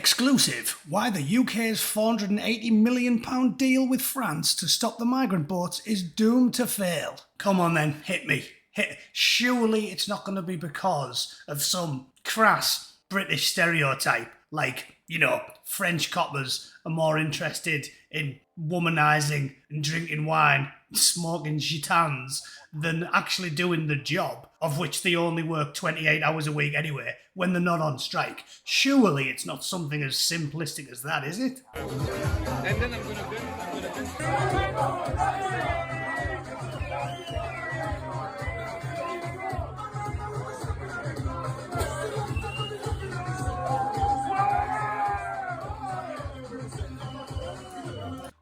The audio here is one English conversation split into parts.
Exclusive, why the UK's £480 million deal with France to stop the migrant boats is doomed to fail. Come on then, hit me. Surely it's not going to be because of some crass British stereotype, like, French coppers are more interested in womanising and drinking wine and smoking gitans than actually doing the job, of which they only work 28 hours a week anyway, when they're not on strike. Surely it's not something as simplistic as that, is it? And then I'm gonna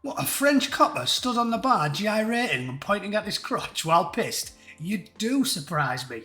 What, a French copper stood on the bar gyrating and pointing at his crotch while pissed? You do surprise me.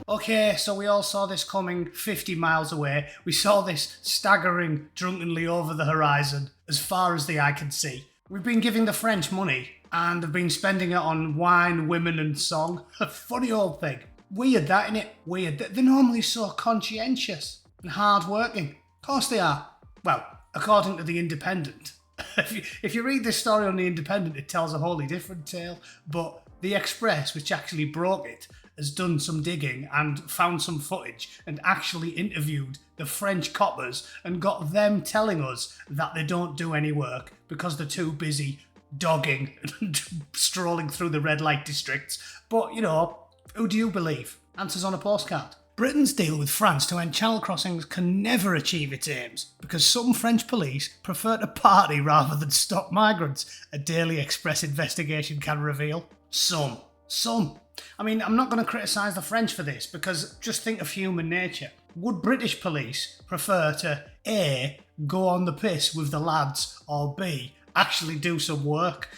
Okay, so we all saw this coming 50 miles away. We saw this staggering drunkenly over the horizon as far as the eye can see. We've been giving the French money and have been spending it on wine, women and song. A funny old thing. Weird that, innit? Weird. They're normally so conscientious and hard-working. Of course they are. Well, according to The Independent. If you read this story on The Independent, it tells a wholly different tale. But The Express, which actually broke it, has done some digging and found some footage and actually interviewed the French coppers and got them telling us that they don't do any work because they're too busy dogging and strolling through the red light districts. But, who do you believe? Answers on a postcard. Britain's deal with France to end channel crossings can never achieve its aims because some French police prefer to party rather than stop migrants, a Daily Express investigation can reveal. Some. I mean, I'm not going to criticise the French for this because just think of human nature. Would British police prefer to A, go on the piss with the lads, or B, actually do some work?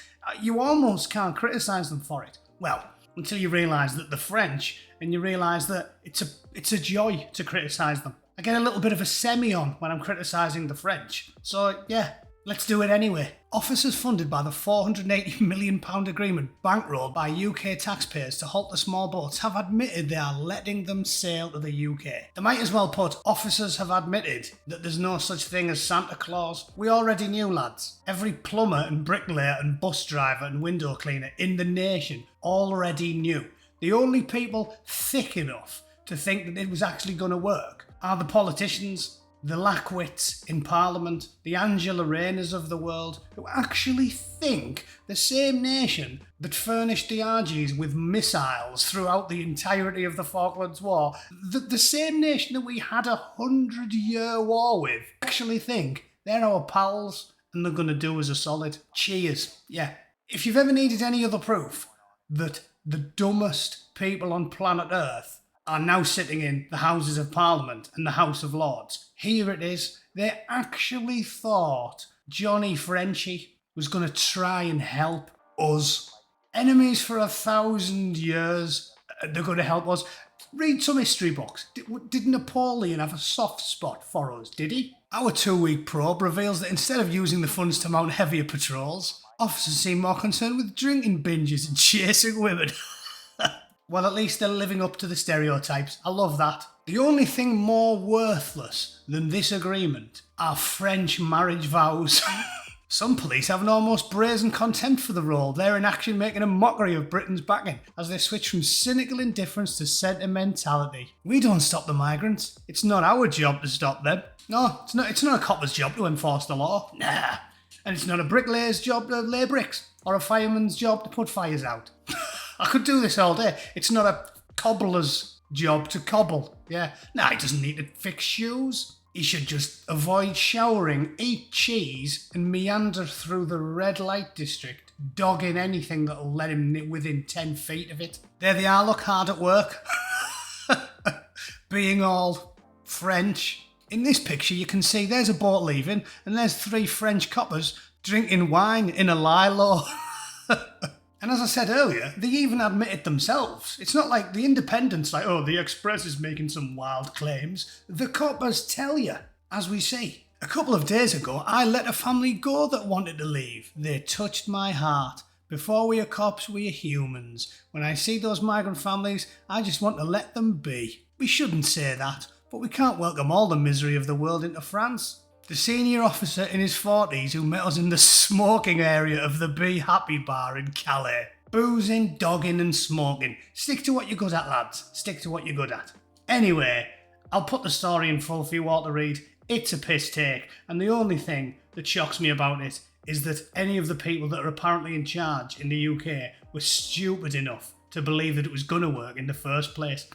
You almost can't criticise them for it. Well, until you realise that the French, and you realise that it's a joy to criticise them. I get a little bit of a semi-on when I'm criticising the French. So yeah, let's do it anyway. Officers funded by the £480 million agreement bankrolled by UK taxpayers to halt the small boats have admitted they are letting them sail to the UK. They might as well put, officers have admitted that there's no such thing as Santa Claus. We already knew, lads. Every plumber and bricklayer and bus driver and window cleaner in the nation already knew. The only people thick enough to think that it was actually going to work are the politicians, the lackwits in Parliament, the Angela Raynas of the world, who actually think the same nation that furnished the Argies with missiles throughout the entirety of the Falklands War, the same nation that we had a 100-year war with, actually think they're our pals and they're going to do us a solid. Cheers. Yeah. If you've ever needed any other proof that the dumbest people on planet Earth are now sitting in the Houses of Parliament and the House of Lords, here it is. They actually thought Johnny Frenchie was going to try and help us. Enemies for 1,000 years, they're going to help us. Read some history books. Did Napoleon have a soft spot for us, did he? Our 2-week probe reveals that instead of using the funds to mount heavier patrols, officers seem more concerned with drinking binges and chasing women. Well, at least they're living up to the stereotypes. I love that. The only thing more worthless than this agreement are French marriage vows. Some police have an almost brazen contempt for the role. They're in action making a mockery of Britain's backing as they switch from cynical indifference to sentimentality. We don't stop the migrants. It's not our job to stop them. No, it's not a copper's job to enforce the law. Nah. And it's not a bricklayer's job to lay bricks or a fireman's job to put fires out. I could do this all day. It's not a cobbler's job to cobble. Yeah. Nah, he doesn't need to fix shoes. He should just avoid showering, eat cheese, and meander through the red light district, dogging anything that'll let him within 10 feet of it. There they are, look, hard at work. Being all French. In this picture, you can see there's a boat leaving, and there's 3 French coppers drinking wine in a lilo. And as I said earlier, they even admit it themselves. It's not like the Independent's like, oh, the Express is making some wild claims. The coppers tell you, as we see. A couple of days ago, I let a family go that wanted to leave. They touched my heart. Before we are cops, we are humans. When I see those migrant families, I just want to let them be. We shouldn't say that, but we can't welcome all the misery of the world into France. The senior officer in his 40s who met us in the smoking area of the Be Happy bar in Calais. Boozing, dogging and smoking. Stick to what you're good at, lads. Stick to what you're good at. Anyway, I'll put the story in full for you all to read. It's a piss take, and the only thing that shocks me about it is that any of the people that are apparently in charge in the UK were stupid enough to believe that it was going to work in the first place.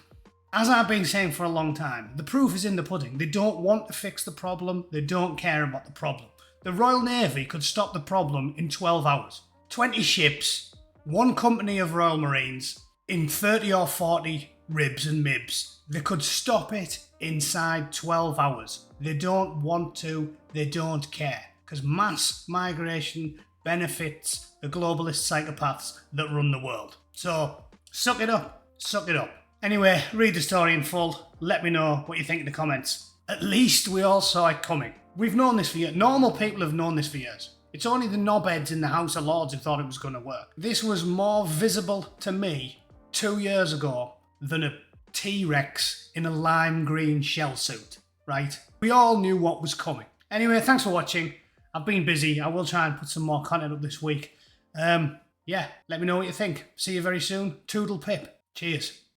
As I've been saying for a long time, the proof is in the pudding. They don't want to fix the problem, they don't care about the problem. The Royal Navy could stop the problem in 12 hours. 20 ships, one company of Royal Marines, in 30 or 40 ribs and mibs. They could stop it inside 12 hours. They don't want to, they don't care. Because mass migration benefits the globalist psychopaths that run the world. So, suck it up, suck it up. Anyway, read the story in full. Let me know what you think in the comments. At least we all saw it coming. We've known this for years. Normal people have known this for years. It's only the knobheads in the House of Lords who thought it was going to work. This was more visible to me 2 years ago than a T-Rex in a lime green shell suit, right? We all knew what was coming. Anyway, thanks for watching. I've been busy. I will try and put some more content up this week. Yeah, let me know what you think. See you very soon. Toodle pip. Cheers.